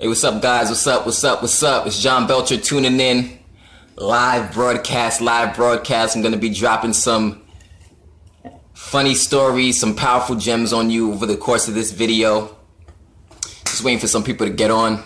Hey, what's up, guys? What's up? What's up? What's up? It's John Belcher tuning in. Live broadcast. I'm going to be dropping some funny stories, some powerful gems on you over the course of this video. Just waiting for some people to get on.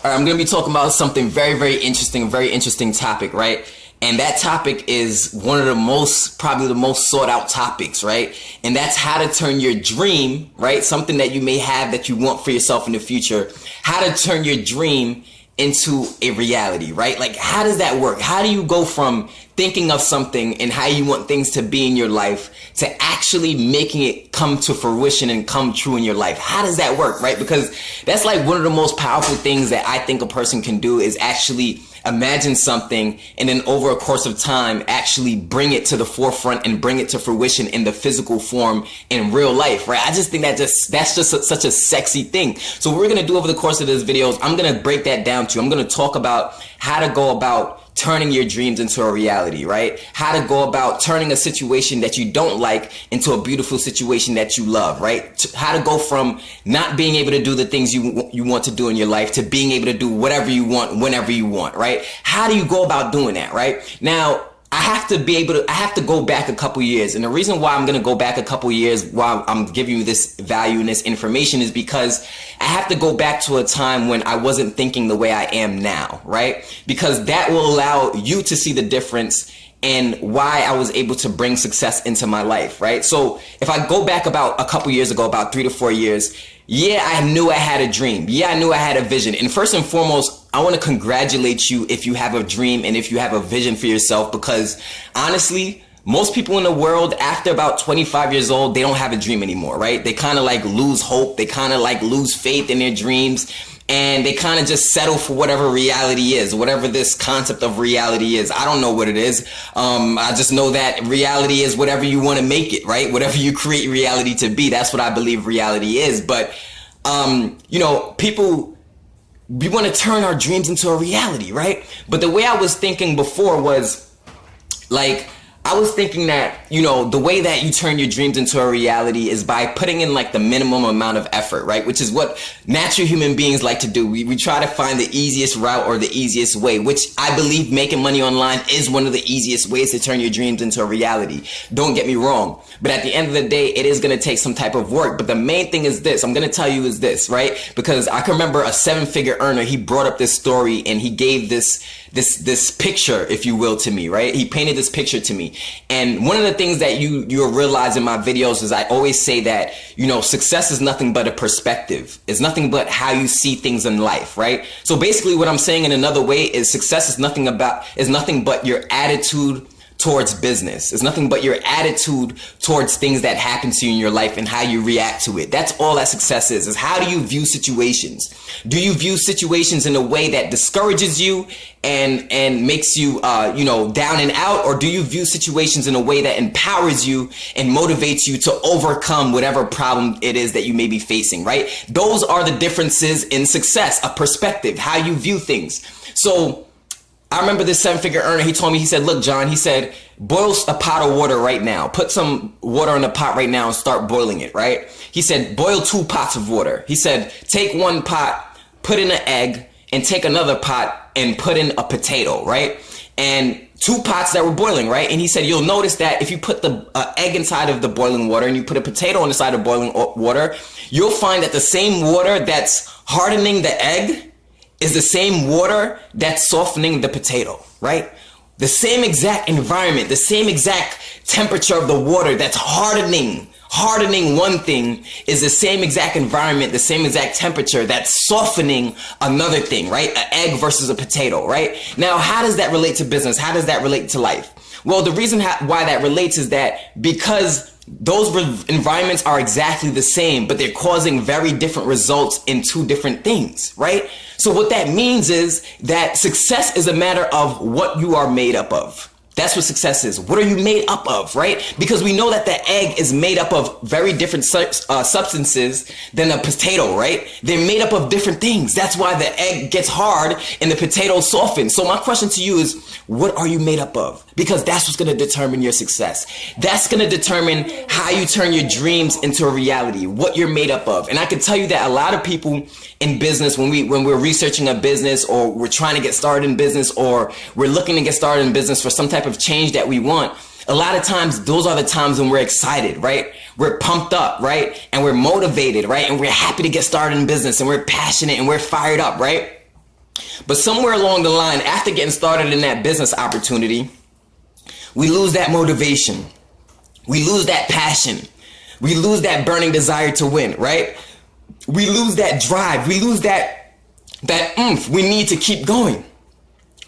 All right, I'm going to be talking about something very interesting topic, right? And that topic is one of the probably the most sought out topics, right? And that's how to turn your dream, right? Something that you may have that you want for yourself in the future, how to turn your dream into a reality, right? Like, how does that work? How do you go from thinking of something and how you want things to be in your life to actually making it come to fruition and come true in your life? How does that work, right? Because that's like one of the most powerful things that I think a person can do is actually imagine something and then over a course of time actually bring it to the forefront and bring it to fruition in the physical form in real life, right? I just think that's just such a sexy thing. So what we're going to do over the course of this video is I'm going to break that down to you. I'm going to talk about how to go about turning your dreams into a reality, right? How to go about turning a situation that you don't like into a beautiful situation that you love, right? How to go from not being able to do the things you want to do in your life to being able to do whatever you want, whenever you want, right? How do you go about doing that, right? Now, I have to go back a couple years. And the reason why I'm going to go back a couple years while I'm giving you this value and this information is because I have to go back to a time when I wasn't thinking the way I am now, right? Because that will allow you to see the difference and why I was able to bring success into my life, right? So if I go back about a couple years ago, about 3 to 4 years, yeah, I knew I had a dream. Yeah, I knew I had a vision. And first and foremost, I want to congratulate you if you have a dream and if you have a vision for yourself, because honestly, most people in the world after about 25 years old, they don't have a dream anymore, right? They kind of like lose hope. They kind of like lose faith in their dreams. And they kind of just settle for whatever reality is, whatever this concept of reality is. I don't know what it is. I just know that reality is whatever you want to make it, right? Whatever you create reality to be, that's what I believe reality is. But, you know, we want to turn our dreams into a reality, right? But the way I was thinking before was like, I was thinking that, you know, the way that you turn your dreams into a reality is by putting in like the minimum amount of effort, right? Which is what natural human beings like to do. We try to find the easiest route or the easiest way, which I believe making money online is one of the easiest ways to turn your dreams into a reality. Don't get me wrong. But at the end of the day, it is going to take some type of work. But the main thing is this, I'm going to tell you is this, right? Because I can remember a 7-figure earner, he brought up this story and he gave this picture, if you will, to me, right? He painted this picture to me. And one of the things that you'll realize in my videos is I always say that, you know, success is nothing but a perspective. It's nothing but how you see things in life, right? So basically what I'm saying in another way is success is nothing but your attitude towards business. It's nothing but your attitude towards things that happen to you in your life and how you react to it. That's all that success is how do you view situations? Do you view situations in a way that discourages you and makes you, you know, down and out? Or do you view situations in a way that empowers you and motivates you to overcome whatever problem it is that you may be facing, right? Those are the differences in success, a perspective, how you view things. So I remember this 7-figure earner, he told me, he said, look, John, he said, boil a pot of water right now. Put some water in the pot right now and start boiling it, right? He said, boil 2 pots of water. He said, take 1 pot, put in an egg, and take another pot and put in a potato, right? And 2 pots that were boiling, right? And he said, you'll notice that if you put the egg inside of the boiling water and you put a potato inside of boiling water, you'll find that the same water that's hardening the egg is the same water that's softening the potato, right? The same exact environment, the same exact temperature of the water that's hardening one thing is the same exact environment, the same exact temperature that's softening another thing, right? An egg versus a potato, right? Now, how does that relate to business? How does that relate to life? Well, the reason why that relates is that because those environments are exactly the same, but they're causing very different results in 2 different things, right? So what that means is that success is a matter of what you are made up of. That's what success is. What are you made up of, right? Because we know that the egg is made up of very different substances than a potato, right? They're made up of different things. That's why the egg gets hard and the potato softens. So my question to you is, what are you made up of? Because that's what's going to determine your success. That's going to determine how you turn your dreams into a reality, what you're made up of. And I can tell you that a lot of people in business, when we're researching a business, or we're trying to get started in business, or we're looking to get started in business for some type of change that we want, a lot of times those are the times when we're excited, right? We're pumped up, right? And we're motivated, right? And we're happy to get started in business, and we're passionate and we're fired up, right? But somewhere along the line, after getting started in that business opportunity, we lose that motivation. We lose that passion. We lose that burning desire to win, right? We lose that drive. We lose that oomph we need to keep going.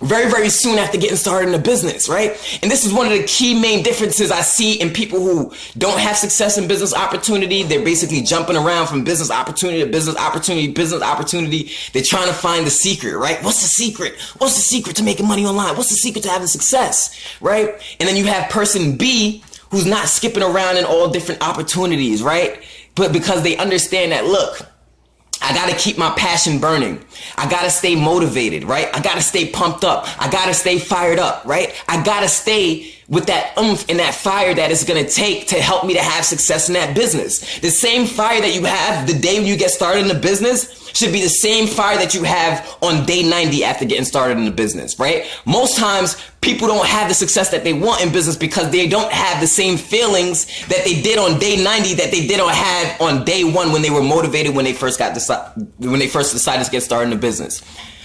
Very, very soon after getting started in a business, right? And this is one of the key main differences I see in people who don't have success in business opportunity. They're basically jumping around from business opportunity to business opportunity, business opportunity. They're trying to find the secret, right? What's the secret? What's the secret to making money online? What's the secret to having success, right? And then you have person B who's not skipping around in all different opportunities, right? But because they understand that, look, I got to keep my passion burning. I got to stay motivated, right? I got to stay pumped up. I got to stay fired up, right? I got to stay with that oomph and that fire that it's going to take to help me to have success in that business. The same fire that you have the day when you get started in the business should be the same fire that you have on day 90 after getting started in the business, right? Most times people don't have the success that they want in business because they don't have the same feelings that they did on day 90 that they did or had on day one when they were motivated when they first decided to get started in the business.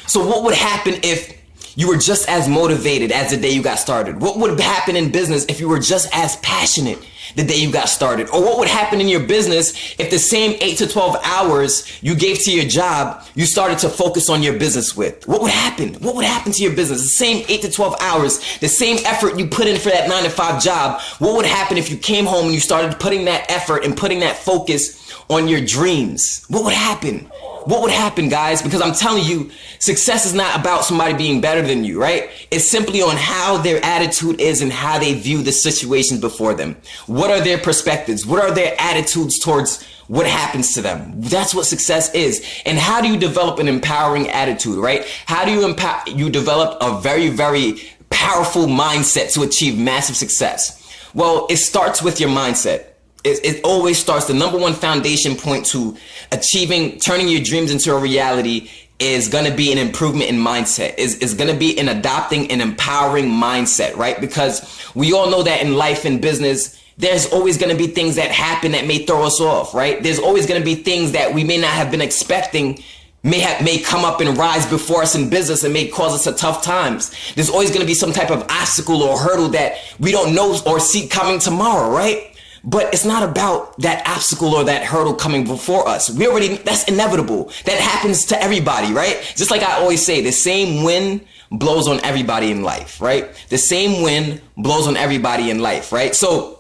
So what would happen if you were just as motivated as the day you got started? What would happen in business if you were just as passionate the day you got started? Or what would happen in your business if the same 8 to 12 hours you gave to your job, you started to focus on your business with? What would happen? What would happen to your business? The same 8 to 12 hours, the same effort you put in for that 9 to 5 job, what would happen if you came home and you started putting that effort and putting that focus on your dreams? What would happen? What would happen, guys? Because I'm telling you, success is not about somebody being better than you, right? It's simply on how their attitude is and how they view the situations before them. What are their perspectives? What are their attitudes towards what happens to them? That's what success is. And how do you develop an empowering attitude, right? How do you develop a very, very powerful mindset to achieve massive success? Well, it starts with your mindset. It always starts. The number one foundation point to turning your dreams into a reality is going to be an improvement in mindset. Is going to be in adopting an empowering mindset, right? Because we all know that in life and business, there's always going to be things that happen that may throw us off, right? There's always going to be things that we may not have been expecting may come up and rise before us in business and may cause us a tough times. There's always going to be some type of obstacle or hurdle that we don't know or see coming tomorrow, right? But it's not about that obstacle or that hurdle coming before us. That's inevitable. That happens to everybody, right? Just like I always say, the same wind blows on everybody in life, right? The same wind blows on everybody in life, right? So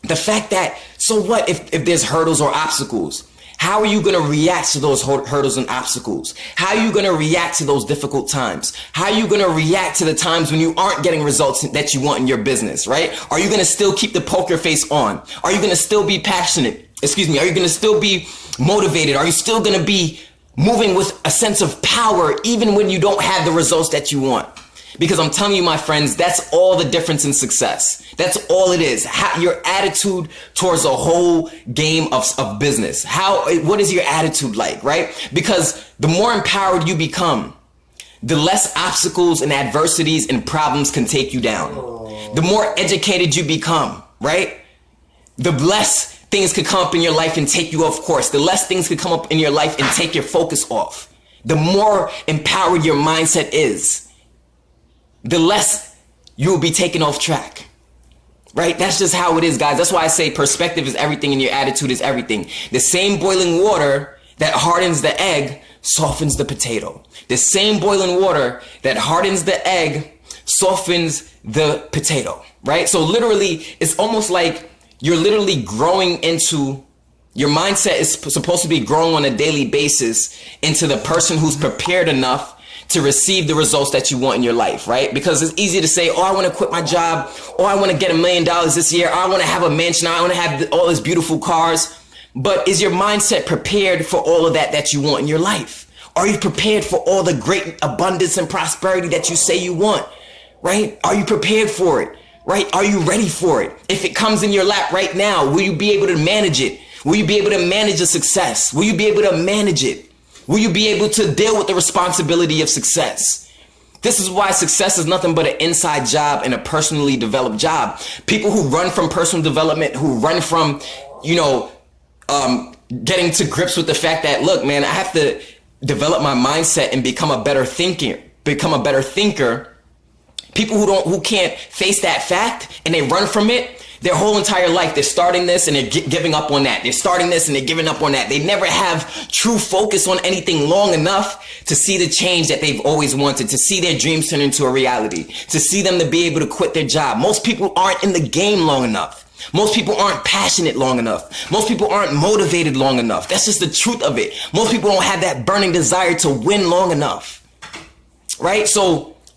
the fact that, so what if there's hurdles or obstacles? How are you going to react to those hurdles and obstacles? How are you going to react to those difficult times? How are you going to react to the times when you aren't getting results that you want in your business, right? Are you going to still keep the poker face on? Are you going to still be passionate? Are you going to still be motivated? Are you still going to be moving with a sense of power even when you don't have the results that you want? Because I'm telling you, my friends, that's all the difference in success. That's all it is. Your attitude towards the whole game of business. What is your attitude like, right? Because the more empowered you become, the less obstacles and adversities and problems can take you down. The more educated you become, right? The less things could come up in your life and take you off course. The less things could come up in your life and take your focus off. The more empowered your mindset is, the less you will be taken off track, right? That's just how it is, guys. That's why I say perspective is everything and your attitude is everything. The same boiling water that hardens the egg softens the potato. The same boiling water that hardens the egg softens the potato, right? So literally, it's almost like you're literally growing into, your mindset is supposed to be growing on a daily basis into the person who's prepared enough to receive the results that you want in your life, right? Because it's easy to say, oh, I want to quit my job, or I want to get $1 million this year, or I want to have a mansion, or I want to have all these beautiful cars. But is your mindset prepared for all of that you want in your life? Are you prepared for all the great abundance and prosperity that you say you want, right? Are you prepared for it, right? Are you ready for it? If it comes in your lap right now, will you be able to manage it? Will you be able to manage the success? Will you be able to manage it? Will you be able to deal with the responsibility of success? This is why success is nothing but an inside job and a personally developed job. People who run from personal development, who run from, getting to grips with the fact that, look, man, I have to develop my mindset and become a better thinker. People who can't face that fact and they run from it their whole entire life. They're starting this and they're giving up on that. They're starting this and they're giving up on that. They never have true focus on anything long enough to see the change that they've always wanted, to see their dreams turn into a reality, to see them to be able to quit their job. Most people aren't in the game long enough. Most people aren't passionate long enough. Most people aren't motivated long enough. That's just the truth of it. Most people don't have that burning desire to win long enough, right?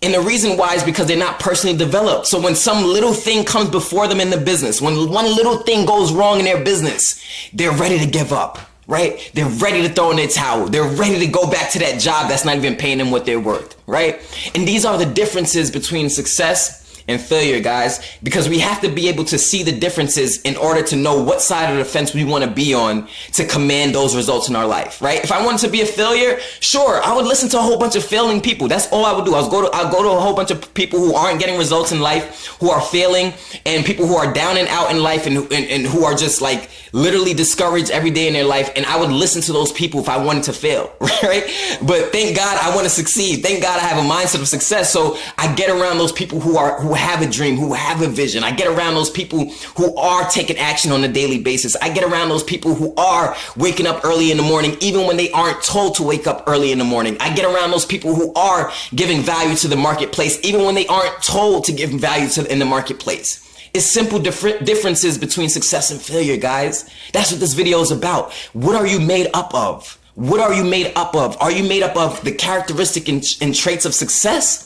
And the reason why is because they're not personally developed. So when some little thing comes before them in the business, when one little thing goes wrong in their business, they're ready to give up, right? They're ready to throw in their towel. They're ready to go back to that job that's not even paying them what they're worth, right? And these are the differences between success and failure, guys, because we have to be able to see the differences in order to know what side of the fence we want to be on to command those results in our life, right? If I wanted to be a failure, sure, I would listen to a whole bunch of failing people. That's all I would do. I'll go to a whole bunch of people who aren't getting results in life, who are failing, and people who are down and out in life and who are just like literally discouraged every day in their life. And I would listen to those people if I wanted to fail, right? But thank God I want to succeed. Thank God I have a mindset of success. So I get around those people who have a dream, who have a vision. I get around those people who are taking action on a daily basis. I get around those people who are waking up early in the morning, even when they aren't told to wake up early in the morning. I get around those people who are giving value to the marketplace, even when they aren't told to give value in the marketplace. It's simple differences between success and failure, guys. That's what this video is about. What are you made up of? What are you made up of? Are you made up of the characteristic and traits of success?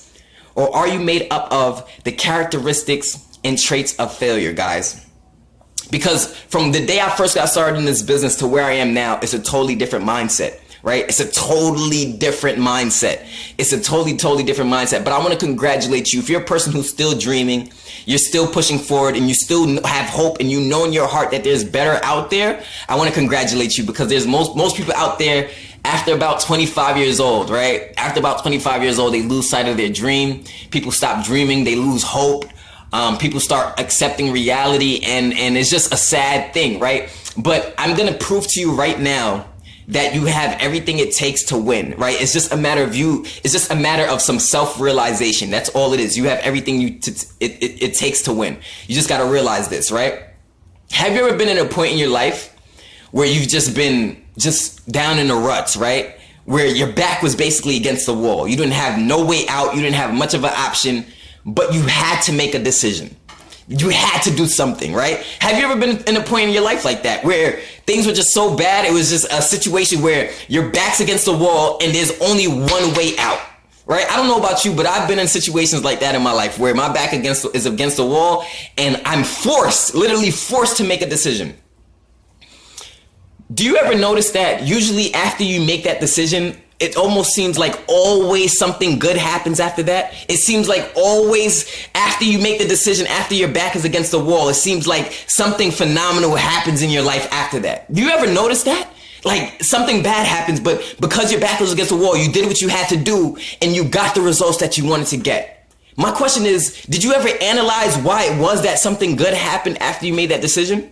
Or are you made up of the characteristics and traits of failure, guys? Because from the day I first got started in this business to where I am now, it's a totally different mindset, right? It's a totally different mindset. It's a totally different mindset. But I want to congratulate you. If you're a person who's still dreaming, you're still pushing forward, and you still have hope, and you know in your heart that there's better out there, I want to congratulate you, because there's most people out there after about 25 years old, right? After about 25 years old, they lose sight of their dream. People stop dreaming. They lose hope. People start accepting reality, and it's just a sad thing, right? But I'm going to prove to you right now that you have everything it takes to win, right? It's just a matter of it's just a matter of some self-realization. That's all it is. You have everything it takes to win. You just got to realize this, right? Have you ever been in a point in your life where you've just been down in the ruts, right? Where your back was basically against the wall. You didn't have no way out. You didn't have much of an option, but you had to make a decision. You had to do something, right? Have you ever been in a point in your life like that, where things were just so bad, it was just a situation where your back's against the wall and there's only one way out, right? I don't know about you, but I've been in situations like that in my life where my back is against the wall and I'm literally forced to make a decision. Do you ever notice that usually after you make that decision, it almost seems like always something good happens after that? It seems like always after you make the decision, after your back is against the wall, it seems like something phenomenal happens in your life after that. Do you ever notice that? Like something bad happens, but because your back was against the wall, you did what you had to do and you got the results that you wanted to get. My question is, did you ever analyze why it was that something good happened after you made that decision?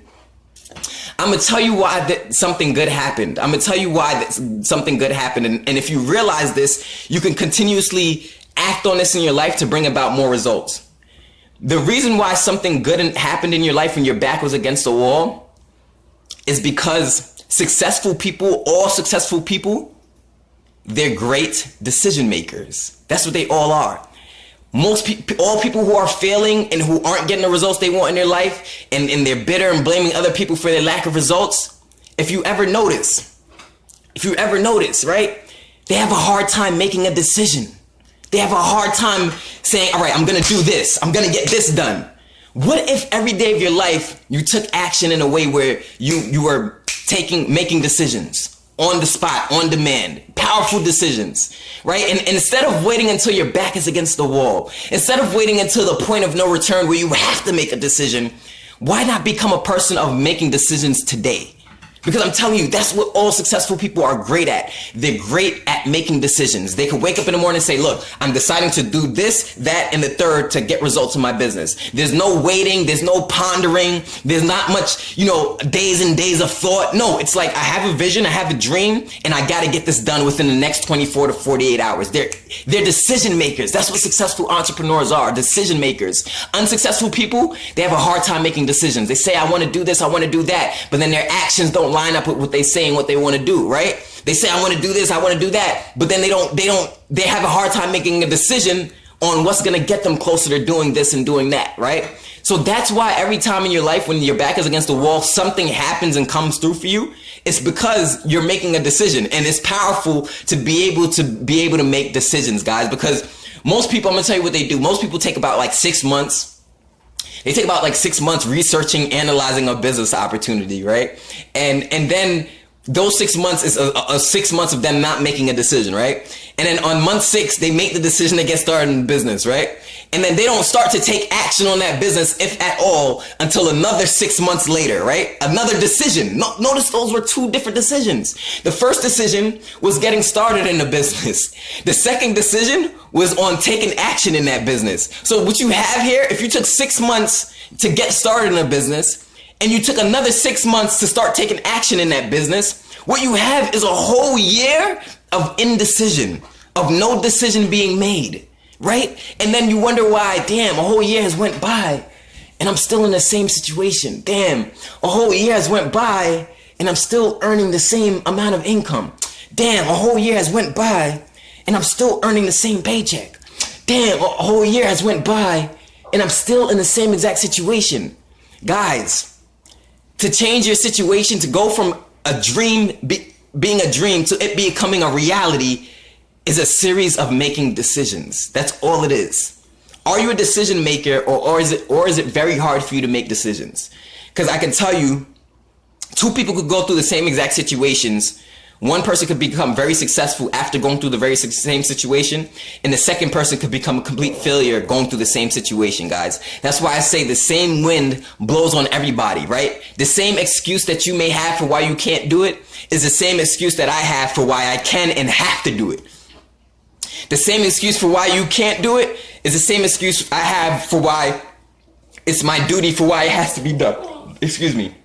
I'm going to tell you why something good happened. I'm going to tell you why something good happened. And if you realize this, you can continuously act on this in your life to bring about more results. The reason why something good happened in your life when your back was against the wall is because all successful people, they're great decision makers. That's what they all are. All people who are failing and who aren't getting the results they want in their life, and they're bitter and blaming other people for their lack of results, if you ever notice, right, they have a hard time making a decision. They have a hard time saying, all right, I'm going to do this. I'm going to get this done. What if every day of your life you took action in a way where you were making decisions on the spot, on demand, powerful decisions, right? And instead of waiting until your back is against the wall, instead of waiting until the point of no return where you have to make a decision, why not become a person of making decisions today? Because I'm telling you, that's what all successful people are great at. They're great at making decisions. They can wake up in the morning and say, look, I'm deciding to do this, that, and the third to get results in my business. There's no waiting. There's no pondering. There's not much, days and days of thought. No, it's like I have a vision, I have a dream, and I got to get this done within the next 24 to 48 hours. They're decision makers. That's what successful entrepreneurs are, decision makers. Unsuccessful people, they have a hard time making decisions. They say, I want to do this, I want to do that, but then their actions don't line up with what they say and what they want to do, right? They say, I want to do this, I want to do that, but then they have a hard time making a decision on what's going to get them closer to doing this and doing that, right? So that's why every time in your life when your back is against the wall, something happens and comes through for you. It's because you're making a decision, and it's powerful to be able to make decisions, guys, because most people, I'm going to tell you what they do. Most people take about like 6 months. They take about like 6 months researching, analyzing a business opportunity, right? And then those 6 months is a 6 months of them not making a decision, right? And then on month 6, they make the decision to get started in business, right? And then they don't start to take action on that business, if at all, until another 6 months later, right? Another decision. Notice those were 2 different decisions. The first decision was getting started in the business. The second decision was on taking action in that business. So what you have here, if you took 6 months to get started in a business, and you took another 6 months to start taking action in that business, what you have is a whole year of indecision, of no decision being made, right? And then you wonder why, damn, a whole year has went by and I'm still in the same situation. Damn, a whole year has went by and I'm still earning the same amount of income. Damn, a whole year has went by and I'm still earning the same paycheck. Damn, a whole year has went by and I'm still in the same exact situation. Guys, to change your situation, to go from a dream being a dream to it becoming a reality is a series of making decisions. That's all it is. Are you a decision maker, or is it very hard for you to make decisions? Because I can tell you, 2 people could go through the same exact situations. One person could become very successful after going through the very same situation, and the second person could become a complete failure going through the same situation, guys. That's why I say the same wind blows on everybody, right? The same excuse that you may have for why you can't do it is the same excuse that I have for why I can and have to do it. The same excuse for why you can't do it is the same excuse I have for why it's my duty, for why it has to be done. Excuse me.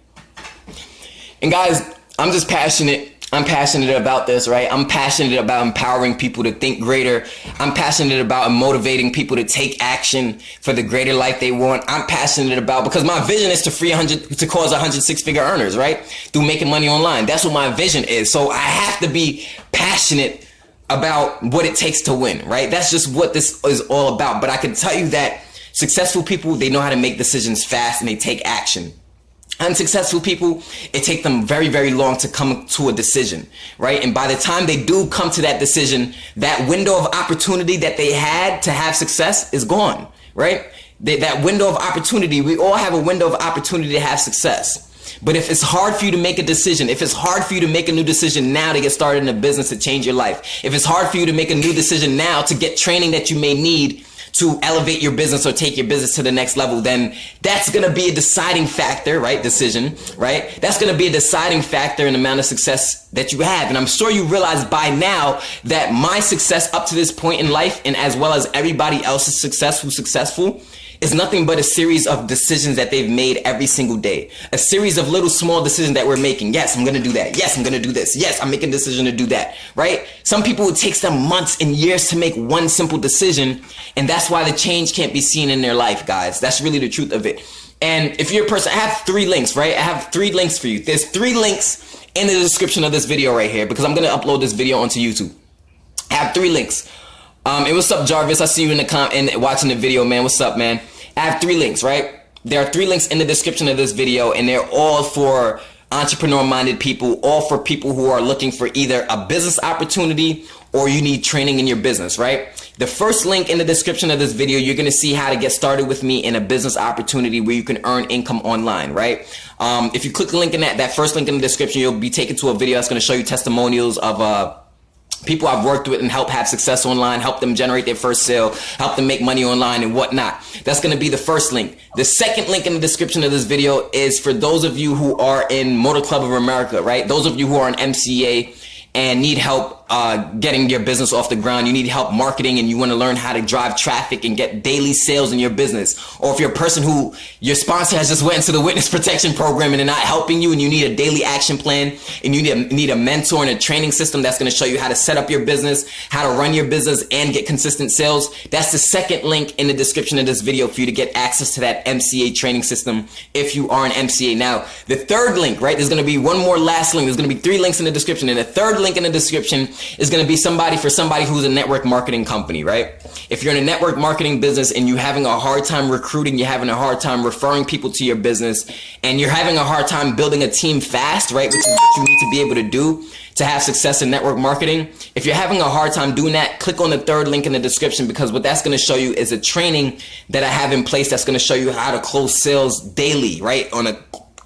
And guys, I'm just passionate. I'm passionate about this, right? I'm passionate about empowering people to think greater. I'm passionate about motivating people to take action for the greater life they want. I'm passionate about, because my vision is to cause 100 six-figure earners, right? Through making money online. That's what my vision is. So I have to be passionate about what it takes to win, right? That's just what this is all about. But I can tell you that successful people, they know how to make decisions fast and they take action. Unsuccessful people, it takes them very, very long to come to a decision, right? And by the time they do come to that decision, that window of opportunity that they had to have success is gone, right? That window of opportunity, we all have a window of opportunity to have success. But if it's hard for you to make a decision, if it's hard for you to make a new decision now to get started in a business to change your life, if it's hard for you to make a new decision now to get training that you may need to elevate your business or take your business to the next level, then that's going to be a deciding factor, right? Decision, right? That's going to be a deciding factor in the amount of success that you have. And I'm sure you realize by now that my success up to this point in life, and as well as everybody else's success who's successful, is nothing but a series of decisions that they've made every single day. A series of little small decisions that we're making. Yes, I'm going to do that. Yes, I'm going to do this. Yes, I'm making a decision to do that, right? Some people, it takes them months and years to make one simple decision, and that's why the change can't be seen in their life, guys. That's really the truth of it. And if you're a person, I have 3 links, right? I have 3 links for you. There's 3 links in the description of this video right here, because I'm going to upload this video onto YouTube. I have 3 links. Hey, what's up, Jarvis? I see you in the watching the video, man. What's up, man? I have 3 links, right? There are 3 links in the description of this video, and they're all for entrepreneur-minded people, all for people who are looking for either a business opportunity or you need training in your business, right? The first link in the description of this video, you're going to see how to get started with me in a business opportunity where you can earn income online, right? If you click the link in that first link in the description, you'll be taken to a video that's going to show you testimonials of people I've worked with and help have success online, help them generate their first sale, help them make money online and whatnot. That's going to be the first link. The second link in the description of this video is for those of you who are in Motor Club of America, right? Those of you who are in MCA and need help getting your business off the ground. You need help marketing and you want to learn how to drive traffic and get daily sales in your business. Or if you're a person who your sponsor has just went into the witness protection program and they're not helping you and you need a daily action plan and you need a mentor and a training system that's going to show you how to set up your business, how to run your business and get consistent sales. That's the second link in the description of this video for you to get access to that MCA training system if you are an MCA. Now, the third link, right? There's going to be one more last link. There's going to be 3 links in the description, and the third link in the description is going to be somebody who's a network marketing company, right? If you're in a network marketing business and you're having a hard time recruiting, you're having a hard time referring people to your business, and you're having a hard time building a team fast, right? Which is what you need to be able to do to have success in network marketing. If you're having a hard time doing that, click on the third link in the description, because what that's going to show you is a training that I have in place that's going to show you how to close sales daily, right? On a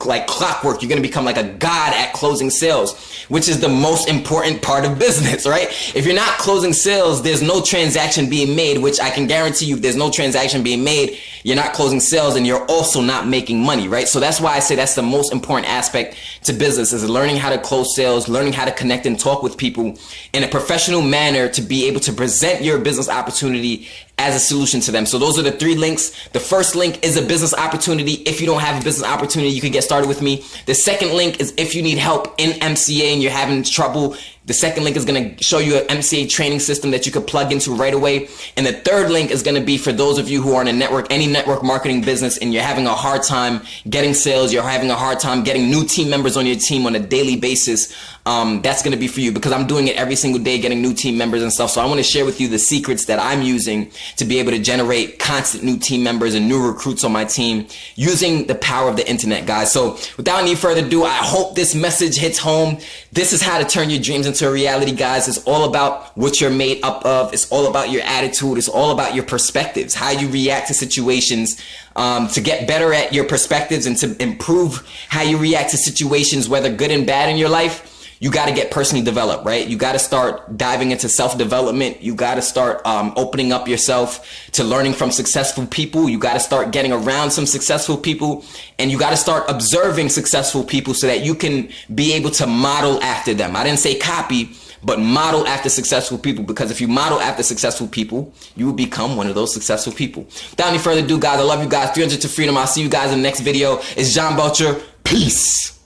like clockwork. You're going to become like a god at closing sales, which is the most important part of business, right? If you're not closing sales, there's no transaction being made, which I can guarantee you, if there's no transaction being made, you're not closing sales and you're also not making money, right? So that's why I say that's the most important aspect to business, is learning how to close sales, learning how to connect and talk with people in a professional manner to be able to present your business opportunity as a solution to them. So those are the 3 links. The first link is a business opportunity. If you don't have a business opportunity, you can get started with me. The second link is if you need help in MCA and you're having trouble. The second link is going to show you an MCA training system that you could plug into right away. And the third link is going to be for those of you who are in a network, any network marketing business, and you're having a hard time getting sales, you're having a hard time getting new team members on your team on a daily basis. That's going to be for you, because I'm doing it every single day, getting new team members and stuff. So I want to share with you the secrets that I'm using to be able to generate constant new team members and new recruits on my team using the power of the internet, guys. So without any further ado, I hope this message hits home. This is how to turn your dreams into a reality, guys. It's all about what you're made up of. It's all about your attitude. It's all about your perspectives, how you react to situations, to get better at your perspectives and to improve how you react to situations, whether good and bad in your life. You got to get personally developed, right? You got to start diving into self-development. You got to start opening up yourself to learning from successful people. You got to start getting around some successful people, and you got to start observing successful people so that you can be able to model after them. I didn't say copy, but model after successful people, because if you model after successful people, you will become one of those successful people. Without any further ado, guys, I love you guys. 300 to freedom. I'll see you guys in the next video. It's John Belcher. Peace.